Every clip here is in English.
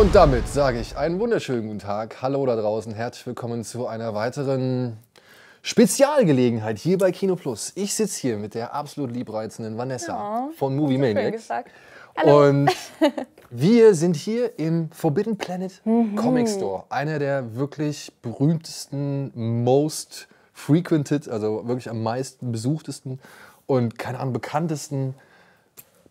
Und damit sage ich einen wunderschönen guten Tag. Hallo da draußen, herzlich willkommen zu einer weiteren Spezialgelegenheit hier bei Kino Plus. Ich sitze hier mit der absolut liebreizenden Vanessa von Movie Maniacs. Und wir sind hier im Forbidden Planet Comic Store. Einer der wirklich berühmtesten, most frequented, also wirklich am meisten besuchtesten und keine Ahnung, bekanntesten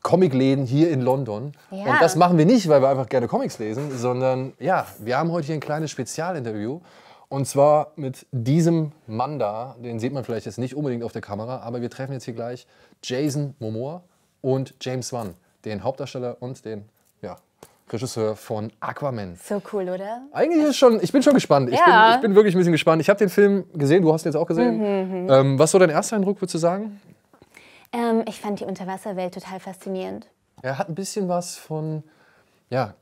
Comicläden hier in London. Ja. Und das machen wir nicht, weil wir einfach gerne Comics lesen, sondern ja, wir haben heute hier ein kleines Spezialinterview. Und zwar mit diesem Mann da, den sieht man vielleicht jetzt nicht unbedingt auf der Kamera, aber wir treffen jetzt hier gleich Jason Momoa und James Wan, den Hauptdarsteller und den Regisseur von Aquaman. So cool, oder? Eigentlich ist schon, ich bin schon gespannt. Ja. Ich bin wirklich ein bisschen gespannt. Ich habe den Film gesehen, du hast ihn jetzt auch gesehen. Was ist so dein erster Eindruck, würdest du sagen? Ich fand die Unterwasserwelt total faszinierend. Er hat ein bisschen was von, ja,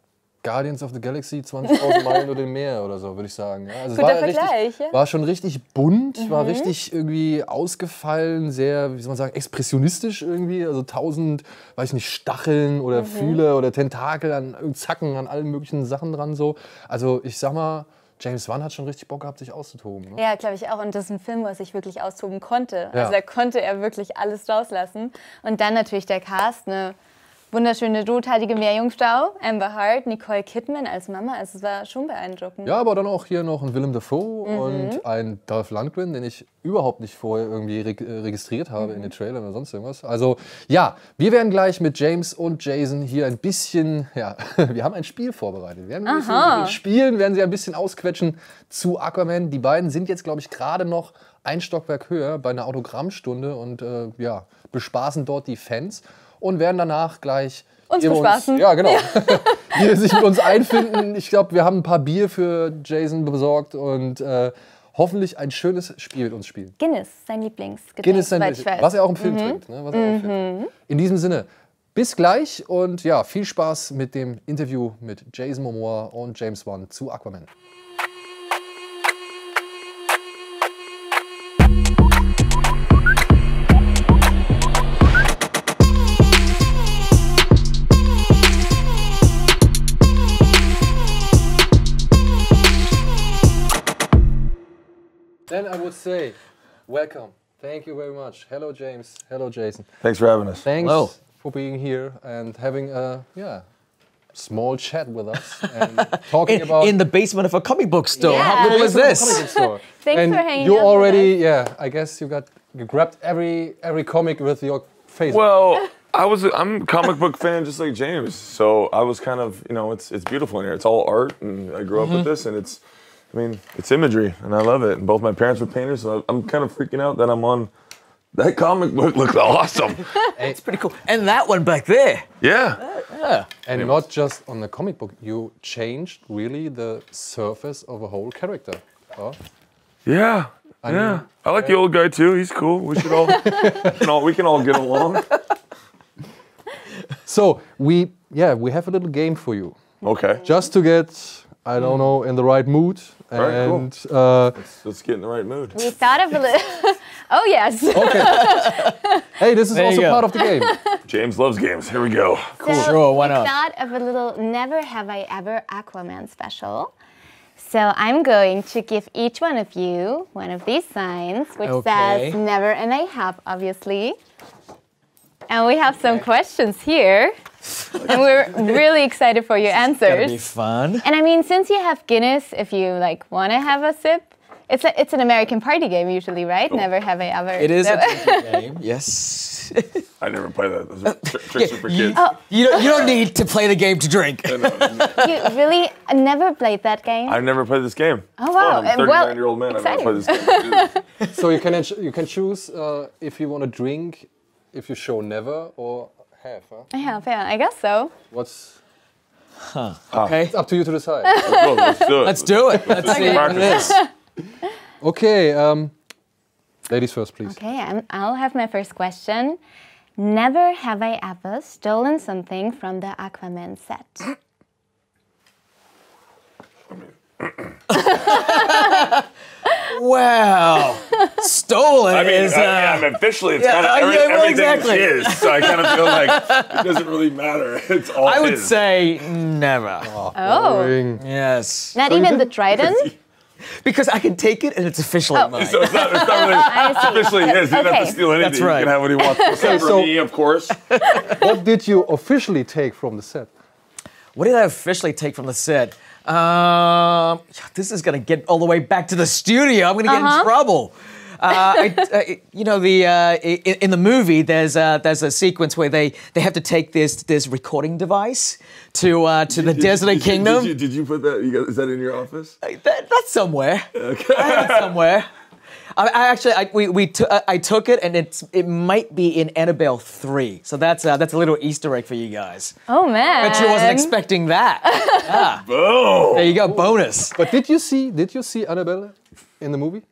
Guardians of the Galaxy, 20.000 Meilen oder dem Meer oder so, würde ich sagen. Ja, also Guter Vergleich, ja. War schon richtig bunt, war richtig irgendwie ausgefallen, sehr, wie soll man sagen, expressionistisch irgendwie. Also 1000, weiß ich nicht, Stacheln oder Fühler oder Tentakel, an Zacken, an allen möglichen Sachen dran so. Also ich sag mal, James Wan hat schon richtig Bock gehabt, sich auszutoben. Ne? Ja, glaube ich auch. Und das ist ein Film, wo er sich wirklich austoben konnte. Ja. Also da konnte er wirklich alles rauslassen. Und dann natürlich der Cast, eine wunderschöne, rothaarige Meerjungfrau, Amber Heard, Nicole Kidman als Mama. Also es war schon beeindruckend. Ja, aber dann auch hier noch ein Willem Dafoe und ein Dolph Lundgren, den ich überhaupt nicht vorher irgendwie registriert habe in den Trailern oder sonst irgendwas. Also ja, wir werden gleich mit James und Jason hier ein bisschen, ja, wir haben ein Spiel vorbereitet. Wir werden ein bisschen spielen, werden sie ein bisschen ausquetschen zu Aquaman. Die beiden sind jetzt, glaube ich, gerade noch ein Stockwerk höher bei einer Autogrammstunde und ja, bespaßen dort die Fans. Und werden danach gleich uns bespaßen. Ja, genau. Hier sich mit uns einfinden. Ich glaube, wir haben ein paar Bier für Jason besorgt und hoffentlich ein schönes Spiel mit uns spielen. Guinness, sein Lieblingsgetränk. Guinness, was er auch im Film trinkt. Ne? Was er auch im Film. In diesem Sinne, bis gleich und ja, viel Spaß mit dem Interview mit Jason Momoa und James Wan zu Aquaman. Then I would say, welcome. Thank you very much. Hello, James. Hello, Jason. Thanks for having us. Thanks Hello. for being here and having a small chat with us and talking about in the basement of a comic book store. Yeah. How cool is this? Thanks for hanging you out already, with us. I guess you grabbed every comic with your face. Well, I'm a comic book fan just like James, so I was kind of, it's beautiful in here. It's all art, and I grew up with this, and it's imagery, and I love it. And both my parents were painters, so I'm kind of freaking out that I'm on. That comic book looks awesome. It's pretty cool. And that one back there. Yeah. Yeah. And not just on the comic book, you changed really the surface of a whole character. Oh. Yeah. I like the old guy too. He's cool. We should all we can all get along. So we have a little game for you. Okay. Just to get, I don't know, in the right mood. All right, and cool. Let's get in the right mood. We thought of a little. Oh yes. Okay. Hey, this is There also you go. part of the game. James loves games. Here we go. Cool. So Sure, why we not? thought of a little Never Have I Ever Aquaman special. So I'm going to give each one of you one of these signs, which Okay. says never and I have, obviously. And we have some questions here. And we're really excited for your It's gonna be answers. fun. And I mean, since you have Guinness, if you want to have a sip, it's an American party game usually, right? Never have I ever. It is So- a drinking game. Yes. I never play that. Those are tricks for kids. You don't need to play the game to drink. You really never played that game? I've never played this game. Oh, wow. I'm a 39-year-old man. I've never played this game. So you can choose if you want to drink, if you show never or have. Huh? I have, yeah, I guess so. What's Okay. it's up to you to decide. Let's do it. Let's do it. Let's see what it is. Okay, ladies first, please. Okay, I'll have my first question. Never have I ever stolen something from the Aquaman set. Wow. Stolen is... I mean, officially, it's kind of everything exactly. his, so I kind of feel like it doesn't really matter. It's all I would his. say never. Boring. Yes. Not even the trident? Because I can take it and it's officially mine. So it's not really officially his. He doesn't have to steal anything. That's right. He can have what he wants. Except for me, of course. What did you officially take from the set? What did I officially take from the set? This is gonna get all the way back to the studio. I'm gonna get in trouble. In the movie, there's a sequence where they have to take this recording device to the Desert Kingdom. Did you put that? Is that in your office? That's somewhere. Okay. I have it somewhere. I took it, and it might be in Annabelle 3. So that's a little Easter egg for you guys. Oh man! Bet you wasn't expecting that. Boom. There you go, bonus. But did you see Annabelle in the movie?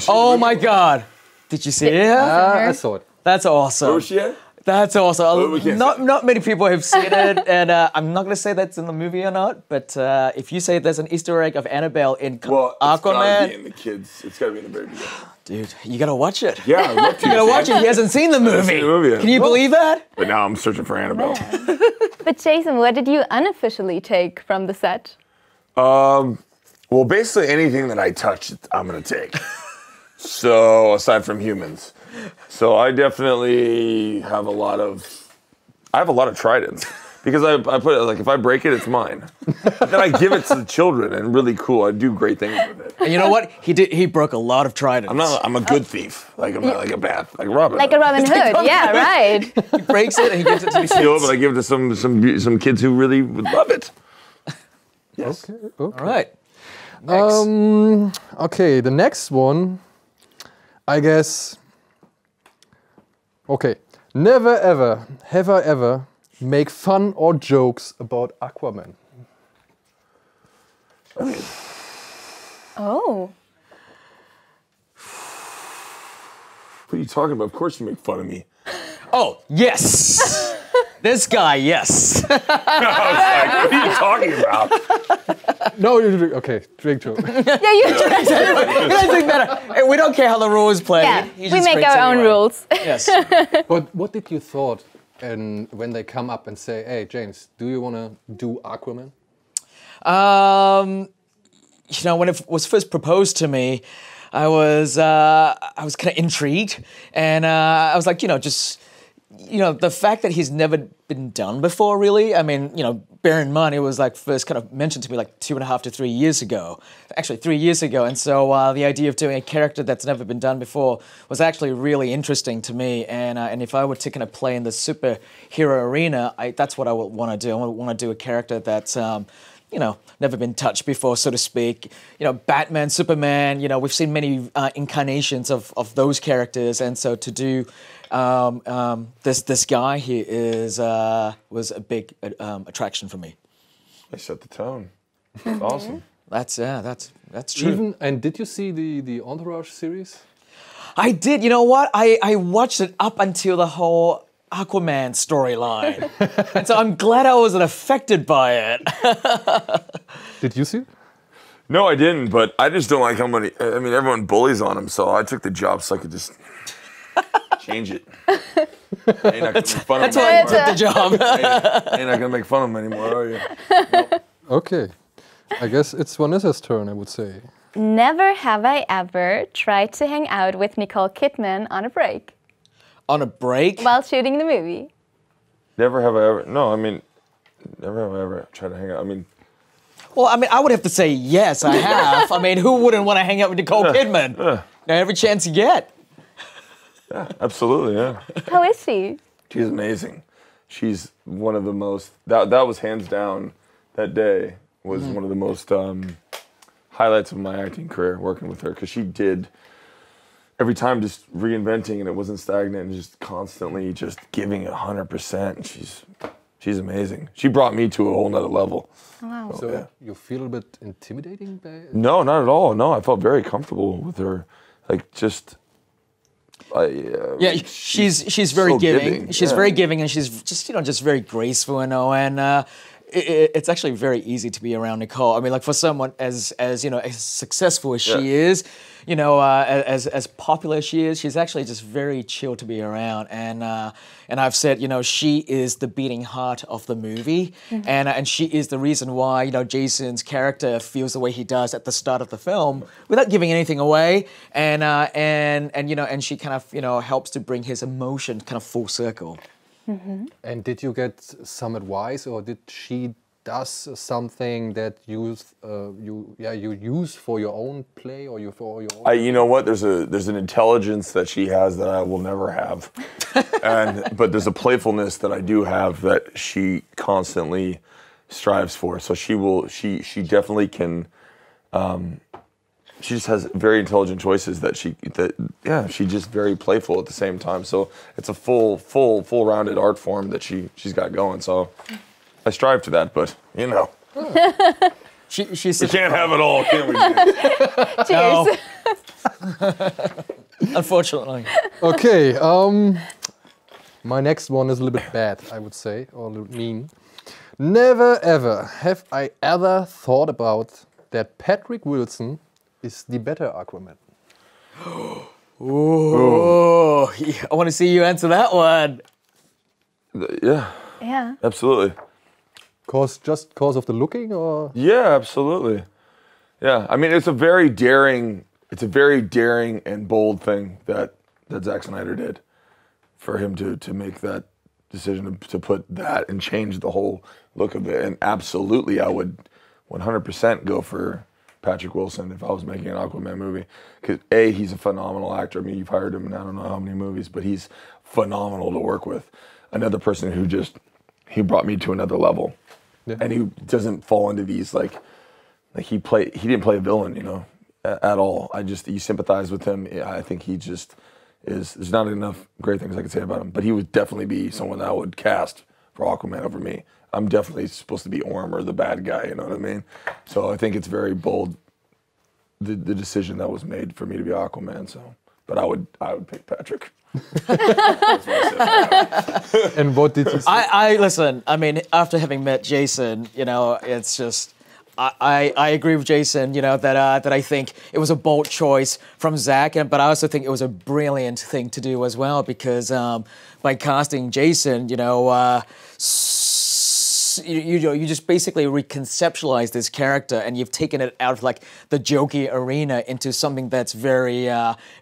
Oh my God! Did you see it? I saw it. That's awesome. Where was she at? That's awesome. we can't Not many people have seen it, and I'm not gonna say that's in the movie or not. But if you say there's an Easter egg of Annabelle in Well, it's gotta Aquaman, be in the kids. It's gotta be in the very beginning. dude, you gotta watch it. Yeah, I'd love to. You gotta watch it. He hasn't seen the movie. seen the movie yet. Can you believe that? But now I'm searching for Annabelle. But Jason, what did you unofficially take from the set? Well, basically anything that I touch, I'm gonna take. So aside from humans, so I definitely have a lot of tridents because I put it like if I break it, it's mine. Then I give it to the children and really cool. I do great things with it. And you know what? He broke a lot of tridents. I'm a good thief. Like I'm not like a bad like Robin. Like a Robin Hood, yeah, right. He breaks it and he gives it to the Steal it, kids. but I give it to some kids who really would love it. Yes. Okay. All right. Next. Okay, the next one, I guess. Okay. Never ever have I ever make fun or jokes about Aquaman. Oh. What are you talking about? Of course you make fun of me. Oh, yes. This guy, yes. I was like, what are you talking about? No, you drink. Okay, drink too. Yeah, you It doesn't matter. Hey, we don't care how the rules play. Yeah, He we just make drinks our own anyway. rules. Yes. But what did you thought, and when they come up and say, "Hey, James, do you want to do Aquaman?" When it was first proposed to me, I was kind of intrigued, and I was like, the fact that he's never been done before, really. I mean, bear in mind, it was like first kind of mentioned to me like 2.5 to 3 years ago. Actually, 3 years ago. And so the idea of doing a character that's never been done before was actually really interesting to me. And if I were to kind of play in the superhero arena, that's what I would want to do. I want to do a character that's never been touched before, so to speak. Batman, Superman, we've seen many incarnations of those characters. And so to do this guy here was a big attraction for me. I set the tone. Awesome. That's true. And did you see the Entourage series? I did. You know what? I watched it up until the whole Aquaman storyline. And so I'm glad I wasn't affected by it. Did you see it? No, I didn't, but I just don't like how many. I mean, everyone bullies on him, so I took the job so I could just change it. Ain't not gonna make fun of That's him why I anymore. took the job. Ain't not gonna make fun of him anymore, are you? Okay. I guess it's Vanessa's turn, I would say. Never have I ever tried to hang out with Nicole Kidman on a break On a break? while shooting the movie. Never have I ever. No, I mean, never have I ever tried to hang out. I mean, Well, I would have to say yes, I have. I mean, who wouldn't want to hang out with Nicole Kidman? Every chance you get. yeah, absolutely, yeah. How is she? She's amazing. She's one of the most. That was hands down. That day was one of the most highlights of my acting career. Working with her because she did every time just reinventing and it wasn't stagnant and just constantly just giving 100%. She's amazing. She brought me to a whole nother level. Wow. So yeah. you feel a bit intimidating by it? No, not at all. No, I felt very comfortable with her. Like just. Yeah, she's very so giving. giving, She's yeah. very giving, and she's just just very graceful, and it's actually very easy to be around Nicole. I mean, like for someone as you know, as successful as she is, you know, as popular as she is, she's actually just very chill to be around. And I've said, you know, she is the beating heart of the movie, and she is the reason why, you know, Jason's character feels the way he does at the start of the film, without giving anything away. And you know, and she kind of, you know, helps to bring his emotion kind of full circle. And did you get some advice, or did she does something that you use for your own play, or for your own? You know what? There's an intelligence that she has that I will never have, but there's a playfulness that I do have that she constantly strives for. So she definitely can. She just has very intelligent choices she's just very playful at the same time. So it's a full rounded art form that she's got going. So I strive to that, but you know, we can't have it all, can we? Cheers. No. Unfortunately. Okay, my next one is a little bit bad, I would say, or a little mean. Never ever have I ever thought about that Patrick Wilson is the better Aquaman. Oh, I want to see you answer that one. Yeah. Absolutely. Just cause of the looking, or? Yeah, absolutely. Yeah, I mean, it's a very daring and bold thing that Zack Snyder did, for him to make that decision to put that and change the whole look of it. And absolutely, I would 100% go for Patrick Wilson if I was making an Aquaman movie. Because he's a phenomenal actor. I mean, you've hired him in I don't know how many movies, but he's phenomenal to work with. Another person who he brought me to another level. Yeah. And he doesn't fall into these like he didn't play a villain, you know, at all. You sympathize with him. I think he just is. There's not enough great things I could say about him, but he would definitely be someone that I would cast for Aquaman over me. I'm definitely supposed to be Orm, or the bad guy, you know what I mean? So I think it's very bold, the decision that was made for me to be Aquaman. So, but I would pick Patrick. And what did you say? I listen. I mean, after having met Jason, you know, it's just I agree with Jason. You know that I think it was a bold choice from Zack, but I also think it was a brilliant thing to do as well, because by casting Jason, you know. You just basically reconceptualize this character, and you've taken it out of like the jokey arena into something that's very,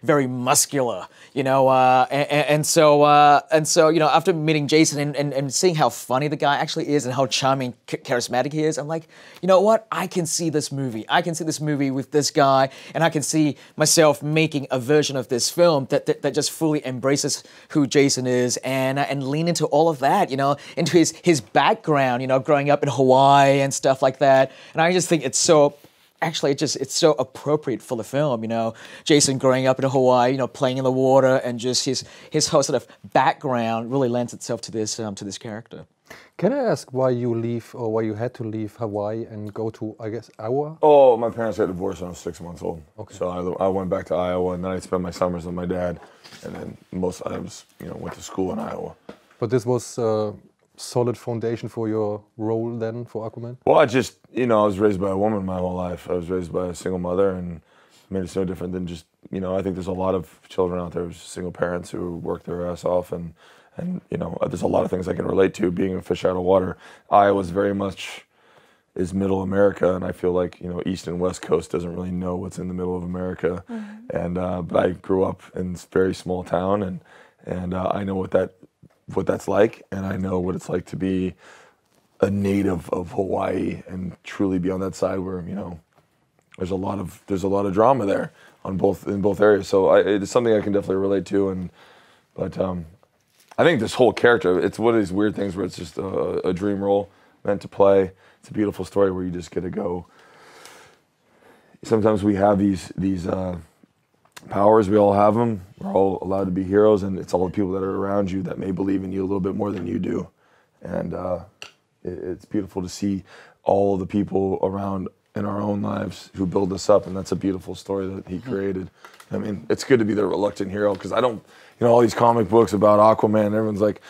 very muscular, you know. And so you know, after meeting Jason and seeing how funny the guy actually is and how charming, charismatic he is, I'm like, you know what? I can see this movie. I can see this movie with this guy, and I can see myself making a version of this film that just fully embraces who Jason is and lean into all of that, you know, into his background. You know, growing up in Hawaii and stuff like that. And I just think it's so appropriate for the film, you know. Jason growing up in Hawaii, you know, playing in the water, and just his whole sort of background really lends itself to this character. Can I ask why you had to leave Hawaii and go to, I guess, Iowa? Oh, my parents got divorced when I was 6 months old. Okay. So I went back to Iowa, and then I spent my summers with my dad, and then went to school in Iowa. But this was solid foundation for your role then for Aquaman? Well, I was raised by a woman my whole life. I was raised by a single mother, and I mean, it's no different than just, you know, I think there's a lot of children out there with single parents who work their ass off, and you know, there's a lot of things I can relate to being a fish out of water. Iowa's very much is middle America, and I feel like, you know, East and West Coast doesn't really know what's in the middle of America. Mm-hmm. And but I grew up in this very small town, and I know what that's like, and I know what it's like to be a native of Hawaii and truly be on that side where, you know, there's a lot of drama there in both areas. So it's something I can definitely relate to, but I think this whole character, it's one of these weird things where it's just a dream role meant to play. It's a beautiful story where you just get to go. Sometimes we have these powers, we all have them. We're all allowed to be heroes, and it's all the people that are around you that may believe in you a little bit more than you do. And it's beautiful to see all the people around in our own lives who build us up, and that's a beautiful story that he created. I mean, it's good to be the reluctant hero, because I don't, you know, all these comic books about Aquaman, everyone's like,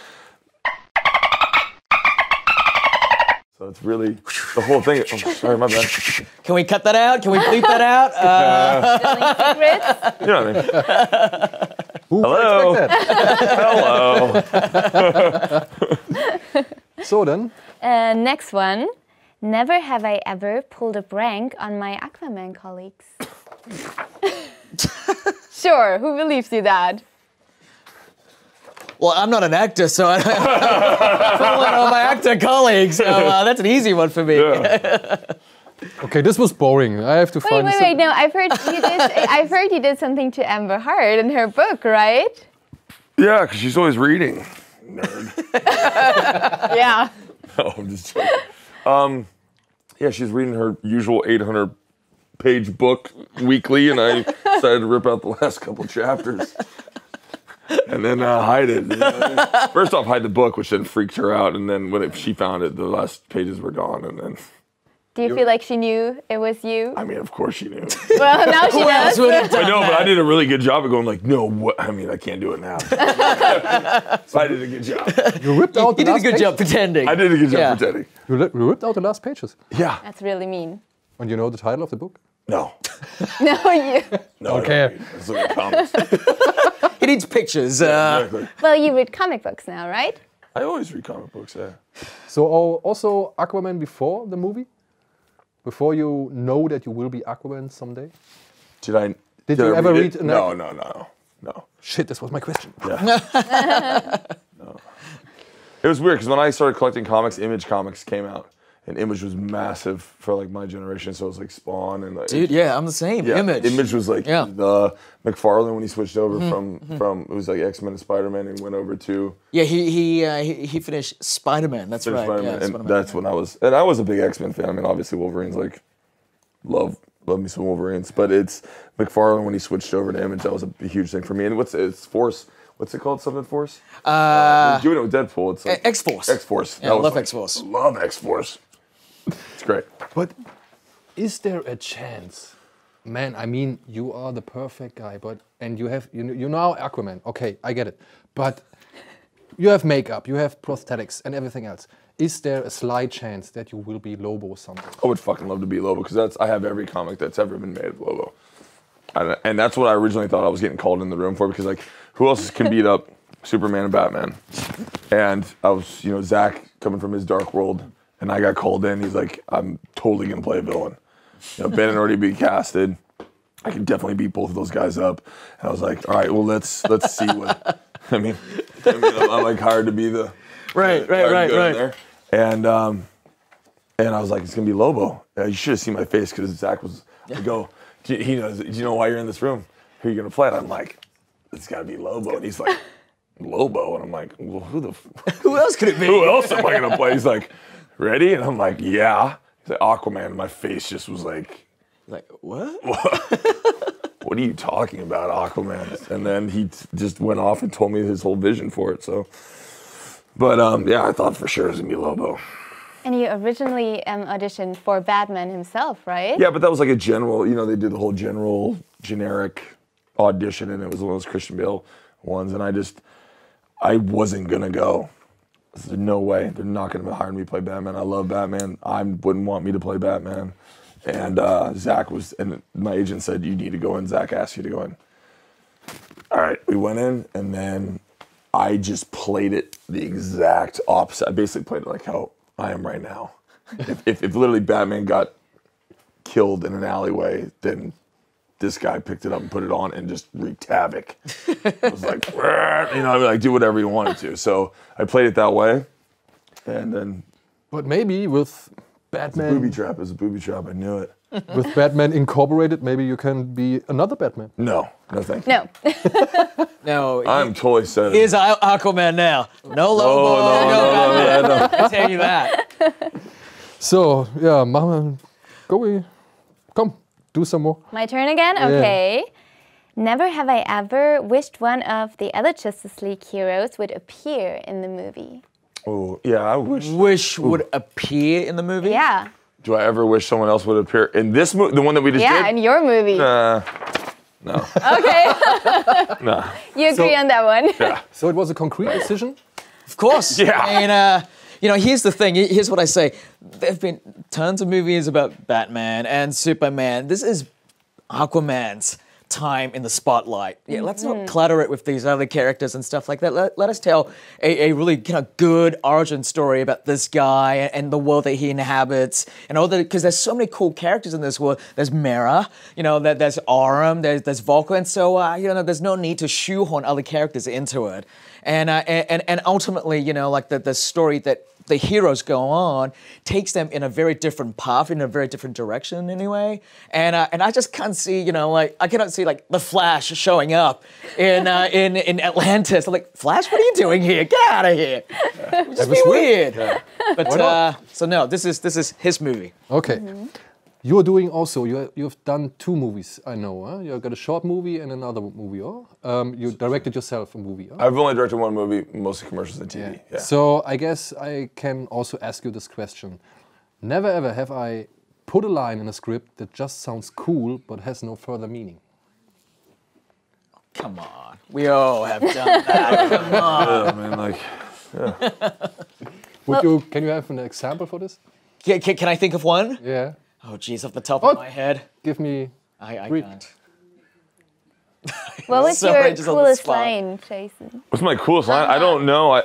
So it's really the whole thing. Oh, sorry, my bad. Can we cut that out? Can we bleep that out? You know what I mean? Who Hello. would expect Hello. that? So then, Next one. Never have I ever pulled a prank on my Aquaman colleagues. Sure, who believes you that? Well, I'm not an actor, so I don't know my actor colleagues. So that's an easy one for me. Yeah. okay, this was boring. I have to find. Wait. No, I've heard you did. I've heard you did something to Amber Heard in her book, right? Yeah, because she's always reading. Nerd. Yeah. No, I'm just joking. Yeah, she's reading her usual 800-page book weekly, and I decided to rip out the last couple chapters. And then hide it. You know? First off, hide the book, which then freaked her out. And then when she found it, the last pages were gone. And then. Do you feel like she knew it was you? I mean, of course she knew. Well, now she does. I know, but I did a really good job of going like, no, what? I mean, I can't do it now. So I did a good job. You ripped out. You did a good job pretending. I did a good job pretending. You ripped out the last pages. Yeah. That's really mean. And you know the title of the book? No. No, you. No. Okay. Let's look at comics. He needs pictures. Exactly. Well, you read comic books now, right? I always read comic books, yeah. So also Aquaman before the movie? Before you know that you will be Aquaman someday? Did you I ever read? No. Shit, this was my question. Yeah. No. It was weird because when I started collecting comics, Image Comics came out, and Image was massive for like my generation. So it was like Spawn and like, Dude, yeah, I'm the same. yeah, Image. Image was like the McFarlane when he switched over Mm-hmm. from it was like X-Men and Spider-Man and went over to Yeah, he finished Spider-Man. That's right. Spider-Man, Yeah, and Spider-Man. that's when I was a big X-Men fan. I mean, obviously Wolverine's like love me some Wolverines, but it's McFarlane when he switched over to Image. That was a huge thing for me. And it's Force. What's it called? Something Force? We're doing it with Deadpool. It's like X-Force. X-Force. Yeah, I love X-Force. Love X-Force. It's great. But is there a chance? Man, I mean, you are the perfect guy, and you're now Aquaman. Okay, I get it. But you have makeup, you have prosthetics, and everything else. Is there a slight chance that you will be Lobo someday? I would fucking love to be Lobo because I have every comic that's ever been made of Lobo. And that's what I originally thought I was getting called in the room for because like who else can beat up Superman and Batman? And I was, Zach coming from his dark world, and I got called in. He's like, I'm totally gonna play a villain. Ben had already been casted. I can definitely beat both of those guys up. And I was like, all right, well let's see what. I mean, I'm like hired to be the Right. there. And I was like, it's gonna be Lobo. You should have seen my face because Zach was. I go, do you know why you're in this room? Who are you gonna play? And I'm like, it's gotta be Lobo. And he's like, Lobo. And I'm like, well, Who else could it be? who else am I gonna play? He's like, ready? And I'm like, yeah. He's like, Aquaman. And my face just was like, what? what are you talking about, Aquaman? And then he just went off and told me his whole vision for it. So, but yeah, I thought for sure it was gonna be Lobo. And you originally auditioned for Batman himself, right? Yeah, but that was like a general, they did the whole generic audition, and it was one of those Christian Bale ones, and I wasn't gonna go. There's no way. They're not gonna hire me to play Batman. I love Batman. I wouldn't want me to play Batman. And Zach and my agent said, you need to go in. Zach asked you to go in. All right, we went in, and then I just played it the exact opposite. I basically played it like how I am right now. If literally Batman got killed in an alleyway, then this guy picked it up and put it on and just wreaked havoc. I was like, do whatever you wanted to. So I played it that way, and then. But maybe with Batman. It was a booby trap. I knew it. With Batman Incorporated, maybe you can be another Batman. No thank you. No. No. I'm totally set. Here's Aquaman now. No Lobo. No, Batman. I tell you that. So, yeah, Mama, come, do some more. My turn again? Okay. Never have I ever wished one of the other Justice League heroes would appear in the movie. Oh, yeah, I wish. Wish would appear in the movie? Yeah. Do I ever wish someone else would appear in this movie, the one that we just did? Yeah, in your movie. No. Okay. No. You agree on that one? Yeah. So it was a concrete decision? Of course. Yeah. I mean, You know, here's the thing. Here's what I say. There have been tons of movies about Batman and Superman. This is Aquaman's time in the spotlight. Yeah, let's not clutter it with these other characters and stuff like that. Let us tell a really kind of good origin story about this guy and the world that he inhabits and all that, because there's so many cool characters in this world. There's Mera, you know, there's Aram, there's Volker, and so you know, there's no need to shoehorn other characters into it. And ultimately, you know, like the story that the heroes go on takes them in a very different path, in a very different direction anyway. And I just can't see, you know, like I cannot see like the Flash showing up in Atlantis. I'm like, Flash, what are you doing here? Get out of here! Just be weird. Yeah. But so no, this is his movie. Okay. You're doing also, you've done 2 movies, I know. Huh? You've got a short movie and another movie. You directed yourself a movie. I've only directed 1 movie, mostly commercials and TV. Yeah. So I guess I can also ask you this question. Never ever have I put a line in a script that just sounds cool but has no further meaning. Come on. We all have done that. Come on. Yeah, I mean, like, yeah. Can you have an example for this? Can I think of one? Yeah. Oh, geez, off the top of my head. Give me... I can't. What was Sorry, your just on the coolest spot. line, Jason? What's my coolest line? I don't know.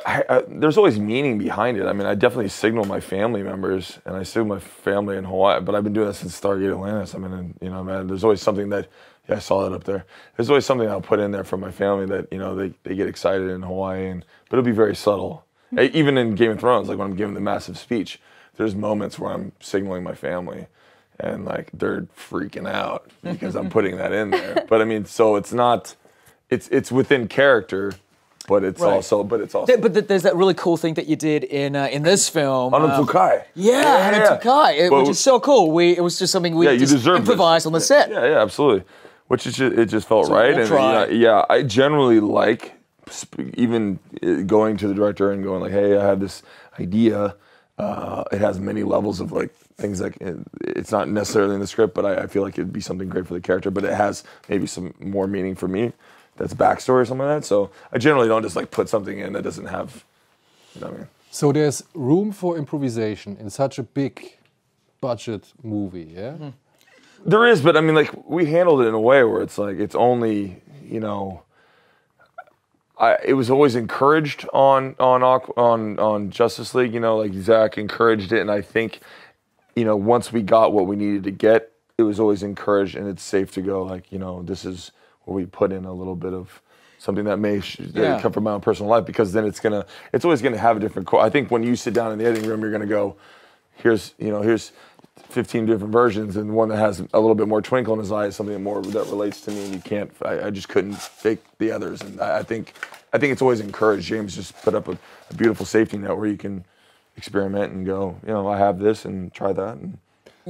There's always meaning behind it. I mean, I definitely signal my family members, and I signal my family in Hawaii. But I've been doing that since Stargate Atlantis. I mean, you know, man, there's always something that. Yeah, I saw that up there. There's always something I'll put in there for my family that, you know, they get excited in Hawaii, but it'll be very subtle. Even in Game of Thrones, like when I'm giving the massive speech, there's moments where I'm signaling my family. And like they're freaking out because I'm putting that in there. But I mean, so it's not, it's within character, but it's also. But there's that really cool thing that you did in this film. Hanatukai. Hanatukai, which is so cool. It was just something we just improvised on the set. Yeah, absolutely. Which is it just felt right. And I generally like even going to the director and going like, hey, I have this idea. It has many levels of like things like it's not necessarily in the script, but I feel like it'd be something great for the character, but it has maybe some more meaning for me. That's backstory or something like that. So I generally don't just like put something in that doesn't have, you know what I mean? So there's room for improvisation in such a big budget movie, yeah? Mm-hmm. There is, but I mean, like we handled it in a way where it's like it's only, you know. It was always encouraged on Justice League, you know, like Zach encouraged it, and I think, you know, once we got what we needed to get, it was always encouraged, and it's safe to go like, you know, this is where we put in a little bit of something that may come from my own personal life, because then it's always gonna have a different. I think when you sit down in the editing room, you're gonna go, here's 15 different versions, and one that has a little bit more twinkle in his eye is something more that relates to me, and you can't. I just couldn't fake the others, and I think it's always encouraged. James just put up a beautiful safety net where you can experiment and go, you know, I have this and try that.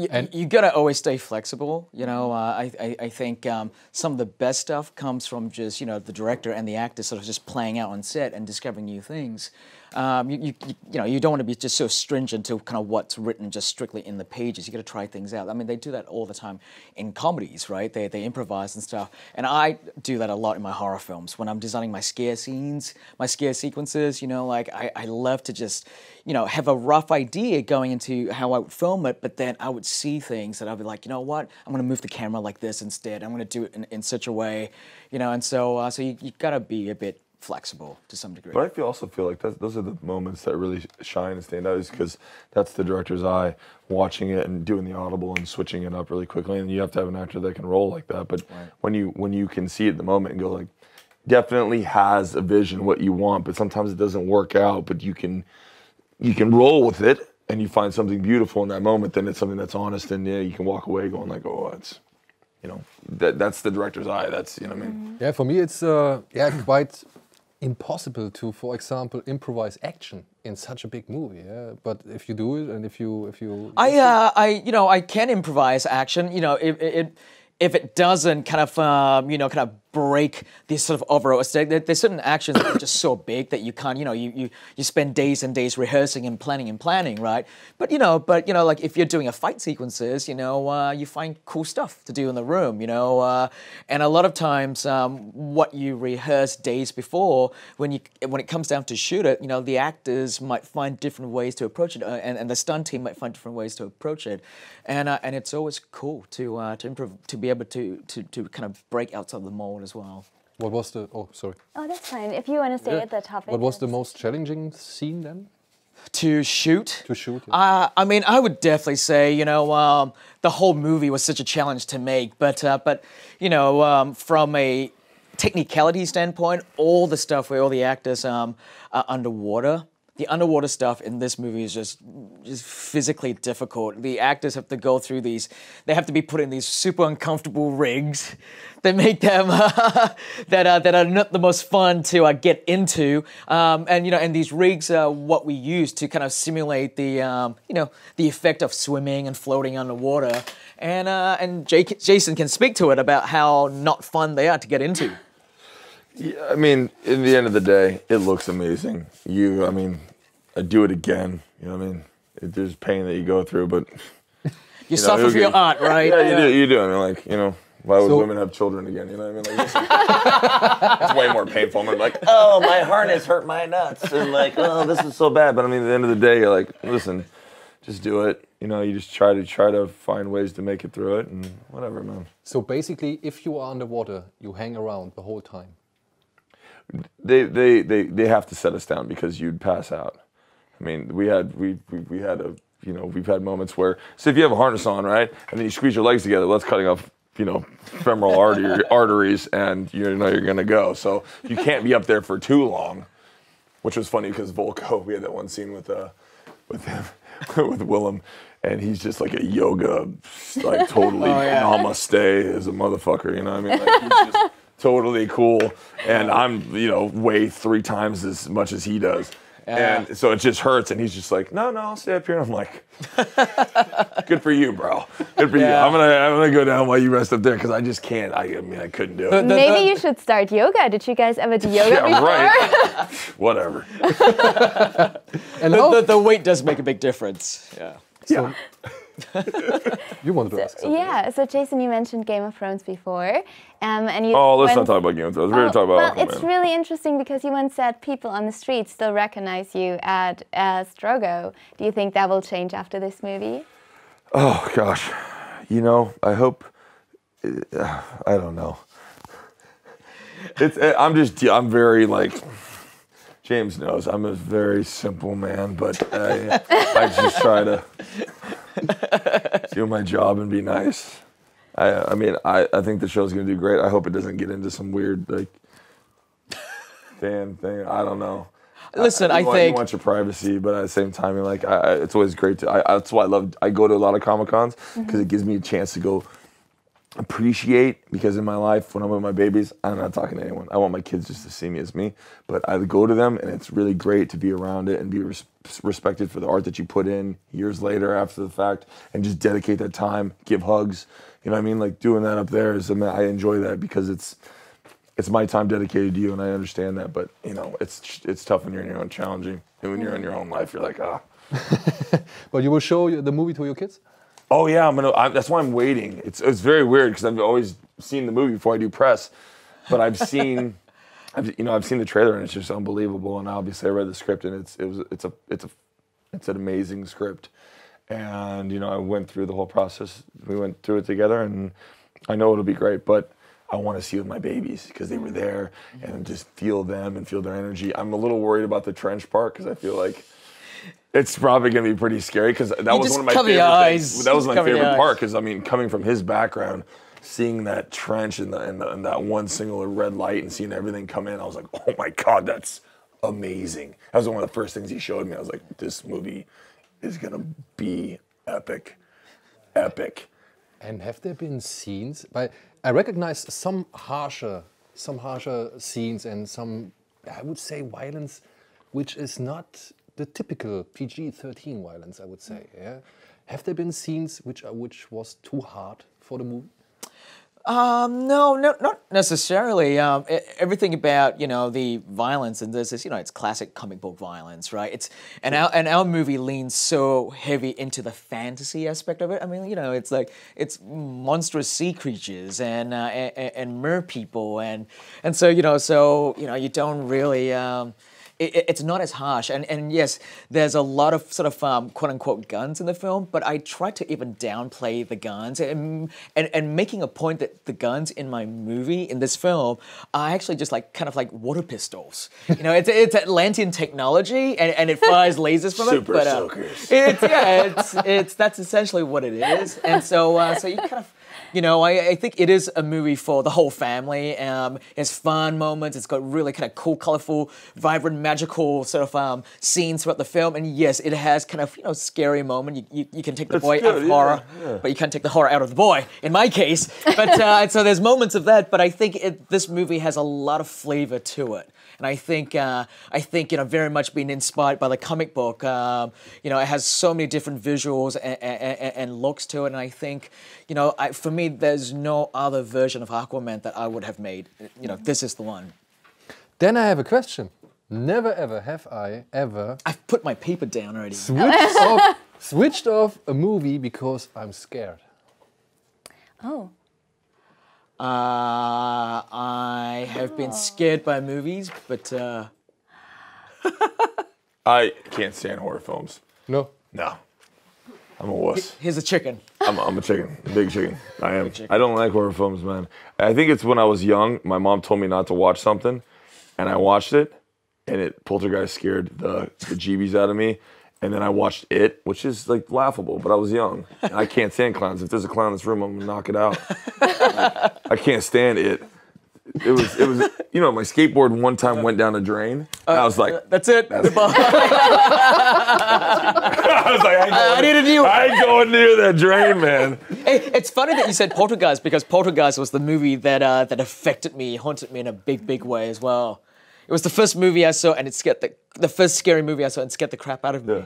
And you gotta always stay flexible. You know, I think some of the best stuff comes from just, you know, the director and the actor sort of just playing out on set and discovering new things. You know, you don't want to be just so stringent to kind of what's written just strictly in the pages. You got to try things out. I mean, they do that all the time in comedies, right? They improvise and stuff. And I do that a lot in my horror films when I'm designing my scare scenes, my scare sequences. You know, like I love to just, you know, have a rough idea going into how I would film it, but then I would see things that I'd be like, you know what? I'm going to move the camera like this instead. I'm going to do it in such a way, you know. And so you got to be a bit flexible to some degree. But I also feel like those are the moments that really shine and stand out, is because that's the director's eye watching it and doing the audible and switching it up really quickly, and you have to have an actor that can roll like that. But when you can see it in the moment and go like, definitely has a vision what you want, but sometimes it doesn't work out, but you can roll with it and you find something beautiful in that moment, then it's something that's honest, and you can walk away going like, oh, it's, you know, that's the director's eye. That's, you know what I mean? Yeah, for me it's quite impossible to, for example, improvise action in such a big movie. Yeah, but if you do it, and if you, I can improvise action. You know, if it doesn't kind of break this sort of overall aesthetic, there's certain actions that are just so big that you can't, you spend days and days rehearsing and planning, right? But like if you're doing a fight sequences, you find cool stuff to do in the room, and a lot of times what you rehearse days before, when it comes down to shoot it, the actors might find different ways to approach it, and the stunt team might find different ways to approach it, and it's always cool to improv, to be able to kind of break outside the mold as well. What was the... Oh, sorry. Oh, that's fine. If you want to stay at the topic. What was the most challenging scene then? To shoot? To shoot, yeah. I mean, I would definitely say, the whole movie was such a challenge to make. But from a technicality standpoint, all the stuff where all the actors are underwater, the underwater stuff in this movie is just physically difficult. The actors have to go through these, they have to be put in these super uncomfortable rigs that make them, that are not the most fun to get into. And these rigs are what we use to kind of simulate the effect of swimming and floating underwater. And Jason can speak to it about how not fun they are to get into. Yeah, I mean, in the end of the day, it looks amazing. I'd do it again. There's pain that you go through, but you suffer for your art, right? Yeah, you do. Why would women have children again? You know what I mean? Like, it's way more painful. I'm like, oh, my harness hurt my nuts, and like, oh, this is so bad. But I mean, at the end of the day, you're like, listen, just do it. You just try to find ways to make it through it, and whatever, man. So basically, if you are underwater, you hang around the whole time. They have to set us down because you'd pass out. I mean, we've had moments where, so if you have a harness on, right, and then you squeeze your legs together, that's cutting off, femoral arteries, and you're gonna go. So you can't be up there for too long, which was funny because Volko, we had that one scene with him, with Willem, and he's just like a yoga, like totally namaste as a motherfucker, you know what I mean? Like, he's just totally cool, and I'm, weigh 3 times as much as he does. And so it just hurts, and he's just like, no, I'll stay up here. And I'm like, good for you, bro. Good for you. I'm gonna go down while you rest up there because I just can't. I couldn't do it. Maybe you should start yoga. Did you guys ever do yoga before? Right. Whatever. And the weight does make a big difference. Yeah. So, you wanted to ask something. Yeah, so Jason, you mentioned Game of Thrones before. And you let's not talk about Game of Thrones. We're going to talk about Aquaman. It's really interesting because you once said people on the street still recognize you as Drogo. Do you think that will change after this movie? Oh, gosh. I hope... I don't know. I'm very, like... James knows I'm a very simple man, but I just try to do my job and be nice. I think the show's gonna do great. I hope it doesn't get into some weird fan thing. I don't know. Listen, I think you want your privacy, but at the same time, you're like, it's always great to. That's why I go to a lot of Comic Cons because it gives me a chance to go appreciate, because in my life when I'm with my babies, I'm not talking to anyone. I want my kids just to see me as me, but I go to them and it's really great to be around it and be respected for the art that you put in years later after the fact, and just dedicate that time, give hugs. You know what I mean? Like doing that up there is, I enjoy that because it's my time dedicated to you, and I understand that. But it's tough when you're in your own challenging, and when you're in your own life, you're like But you will show the movie to your kids? Oh yeah, that's why I'm waiting. It's very weird because I've always seen the movie before I do press, but I've seen the trailer and it's just unbelievable. And obviously I read the script and it's an amazing script. And I went through the whole process. We went through it together, and I know it'll be great. But I want to see it with my babies because they were there and just feel them and feel their energy. I'm a little worried about the trench part because I feel like it's probably going to be pretty scary because that was one of my favorite things. That was my favorite part because, coming from his background, seeing that trench and that one single red light and seeing everything come in, I was like, oh my God, that's amazing. That was one of the first things he showed me. I was like, this movie is going to be epic. Epic. And have there been scenes? I recognize some harsher scenes and some, I would say, violence, which is not the typical PG-13 violence, I would say. Yeah. Have there been scenes which was too hard for the movie? No, not necessarily. Everything about the violence in this is it's classic comic book violence, right? Our movie leans so heavy into the fantasy aspect of it. I mean, it's like it's monstrous sea creatures and mer people and so you don't really. It's not as harsh, and yes, there's a lot of sort of quote-unquote guns in the film, but I try to even downplay the guns, and making a point that the guns in my movie, in this film, are actually just kind of like water pistols. It's Atlantean technology, and it fires lasers from Super it. But soakers. That's essentially what it is, and so you kind of. I think it is a movie for the whole family. It's fun moments. It's got really kind of cool, colorful, vibrant, magical sort of scenes throughout the film. And yes, it has kind of scary moment. You can take the boy out of horror, but you can't take the horror out of the boy. In my case, but so there's moments of that. But I think this movie has a lot of flavor to it. And I think very much being inspired by the comic book. It has so many different visuals and looks to it. And I think, for me, there's no other version of Aquaman that I would have made. This is the one. Then I have a question. Never ever have I ever... I've put my paper down already. Switched off a movie because I'm scared. Oh. I have been scared by movies, but... I can't stand horror films. No? No. I'm a wuss. Here's a chicken. I'm a chicken, a big chicken. I am. I don't like horror films, man. I think it's when I was young, my mom told me not to watch something, and I watched it, and Poltergeist scared the jeebies out of me, and then I watched It, which is laughable, but I was young, and I can't stand clowns. If there's a clown in this room, I'm gonna knock it out. I can't stand It. It was. My skateboard one time went down a drain. I was like, "That's it." Goodbye. I was like, I need a new one. I ain't going near that drain, man. Hey, it's funny that you said Poltergeist because Poltergeist was the movie that affected me, haunted me in a big, big way as well. It was the first movie I saw, and it scared the first scary movie I saw, and scared the crap out of me. Yeah.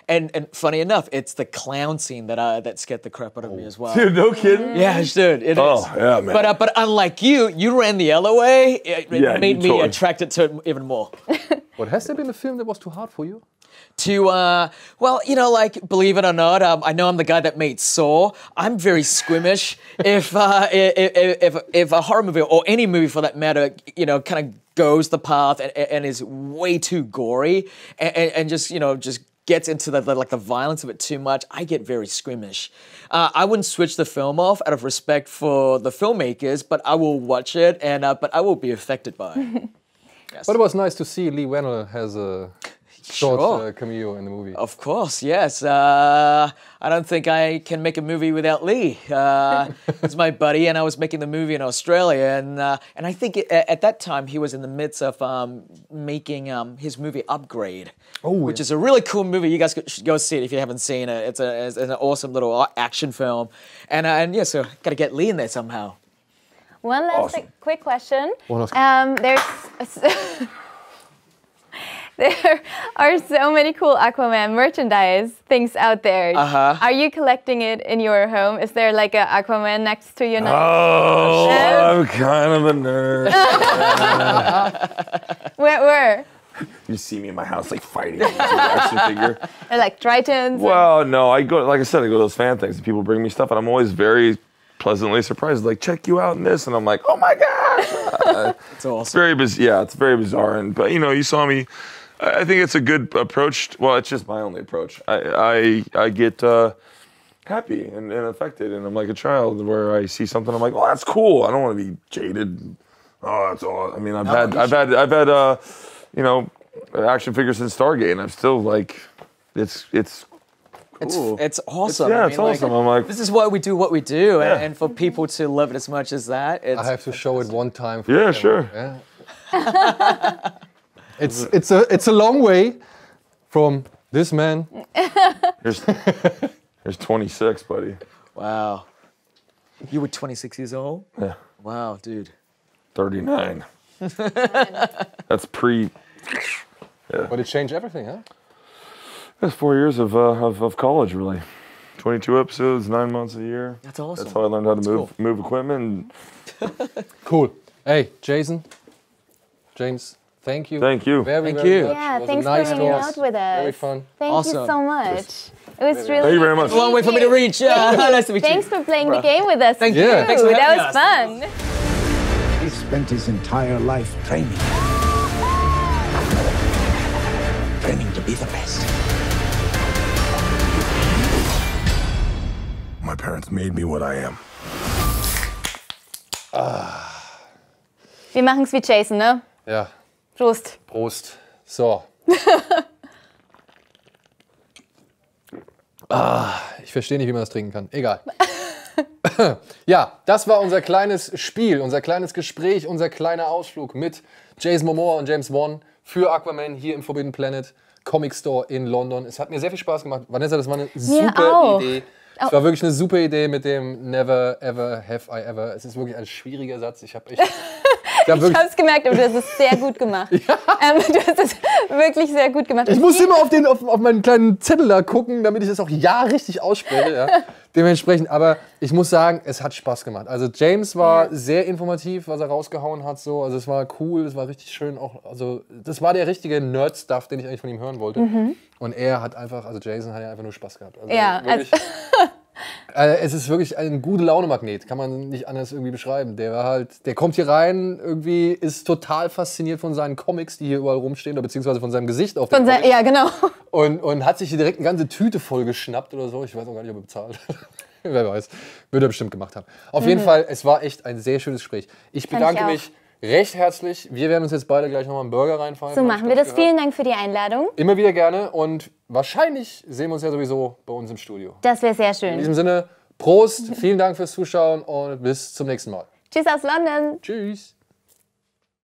And funny enough, it's the clown scene that scared the crap out of me as well. Dude, no kidding? Yeah, dude, it is. Oh, yeah, man. But unlike you ran the other way. It made me totally. attracted to it even more. What, has there been a film that was too hard for you? Believe it or not, I know I'm the guy that made Saw. I'm very squeamish. If a horror movie or any movie for that matter, kind of goes the path and is way too gory and just gets into the violence of it too much, I get very squeamish. I wouldn't switch the film off out of respect for the filmmakers, but I will watch it but I will be affected by it. Yes. But it was nice to see Lee Wannell has a short cameo in the movie. Of course, yes. I don't think I can make a movie without Lee. He's my buddy, and I was making the movie in Australia, and I think at that time he was in the midst of making his movie Upgrade, which is a really cool movie. You guys should go see it if you haven't seen it. It's an awesome little action film, and so got to get Lee in there somehow. One last quick question. There are so many cool Aquaman merchandise things out there. Are you collecting it in your home? Is there like a Aquaman next to you now? Oh, I'm kind of a nerd. Where? You see me in my house fighting with an action figure. Or Tritons? Well, no, I go to those fan things and people bring me stuff and I'm always very pleasantly surprised, check you out in this, and I'm like, oh my gosh. It's awesome. It's very it's very bizarre, but you saw me. I think it's a good approach. Well, it's just my only approach. I get happy and affected, and I'm like a child where I see something, I'm like, oh, that's cool. I don't want to be jaded. Oh, that's all. I mean, I've had action figures since Stargate, and I'm still it's cool. It's awesome. It's awesome. I'm like, this is why we do what we do, and for people to love it as much as that. I have to show it one time. Sure. Yeah. It's a long way from this man. Here's 26, buddy. Wow. You were 26 years old? Yeah. Wow, dude. 39. That's pre. Yeah. But it changed everything, huh? That's 4 years of college, really. 22 episodes, 9 months a year. That's awesome. That's how I learned how to move equipment. Cool. Hey, Jason, James, thank you. Thank you. Very Thank you. much. Yeah, It was thanks a nice for hanging talk. out with us. Very fun. Thank Awesome. you so much. It was really Thank you very much. A long way for me to reach. Nice to meet you. Thanks for playing the game with us. Thank you. Yeah. Thanks for having That was us. fun. He spent his entire life training. Training to be the best. My parents made me what I am. Wir machen's wie Jason, ne? Ja, Prost. Prost. So. Ich verstehe nicht, wie man das trinken kann. Egal. Ja, das war unser kleines Spiel, unser kleines Gespräch, unser kleiner Ausflug mit Jason Momoa und James Wan für Aquaman hier im Forbidden Planet Comic Store in London. Es hat mir sehr viel Spaß gemacht. Vanessa, das war eine super auch. Idee. Es war wirklich eine super Idee mit dem Never ever have I ever. Es ist wirklich ein schwieriger Satz. Ich habe echt... Ich hab's gemerkt, aber du hast es sehr gut gemacht. Du hast es wirklich sehr gut gemacht. Ich muss immer auf meinen kleinen Zettel da gucken, damit ich das auch ja richtig ausspreche. Ja. Dementsprechend, aber ich muss sagen, es hat Spaß gemacht. Also James war sehr informativ, was er rausgehauen hat. So. Also es war cool, es war richtig schön. Auch, also das war der richtige Nerd-Stuff, den ich eigentlich von ihm hören wollte. Und er hat einfach, also Jason hat ja einfach nur Spaß gehabt. Also Ja, wirklich, es ist wirklich ein gute Laune-Magnet, kann man nicht anders irgendwie beschreiben. Der kommt hier rein, irgendwie ist total fasziniert von seinen Comics, die hier überall rumstehen, oder beziehungsweise von seinem Gesicht auf den Comics. Ja, genau. Und hat sich hier direkt eine ganze Tüte voll geschnappt oder so. Ich weiß auch gar nicht, ob er bezahlt. Wer weiß. Würde er bestimmt gemacht haben. Auf jeden Fall, es war echt ein sehr schönes Gespräch. Ich bedanke mich recht herzlich. Wir werden uns jetzt beide gleich nochmal einen Burger reinfallen. So machen wir das. Vielen Dank für die Einladung. Immer wieder gerne und wahrscheinlich sehen wir uns ja sowieso bei uns im Studio. Das wäre sehr In schön. diesem Sinne, Prost, vielen Dank fürs Zuschauen und bis zum nächsten Mal. Tschüss aus London. Tschüss.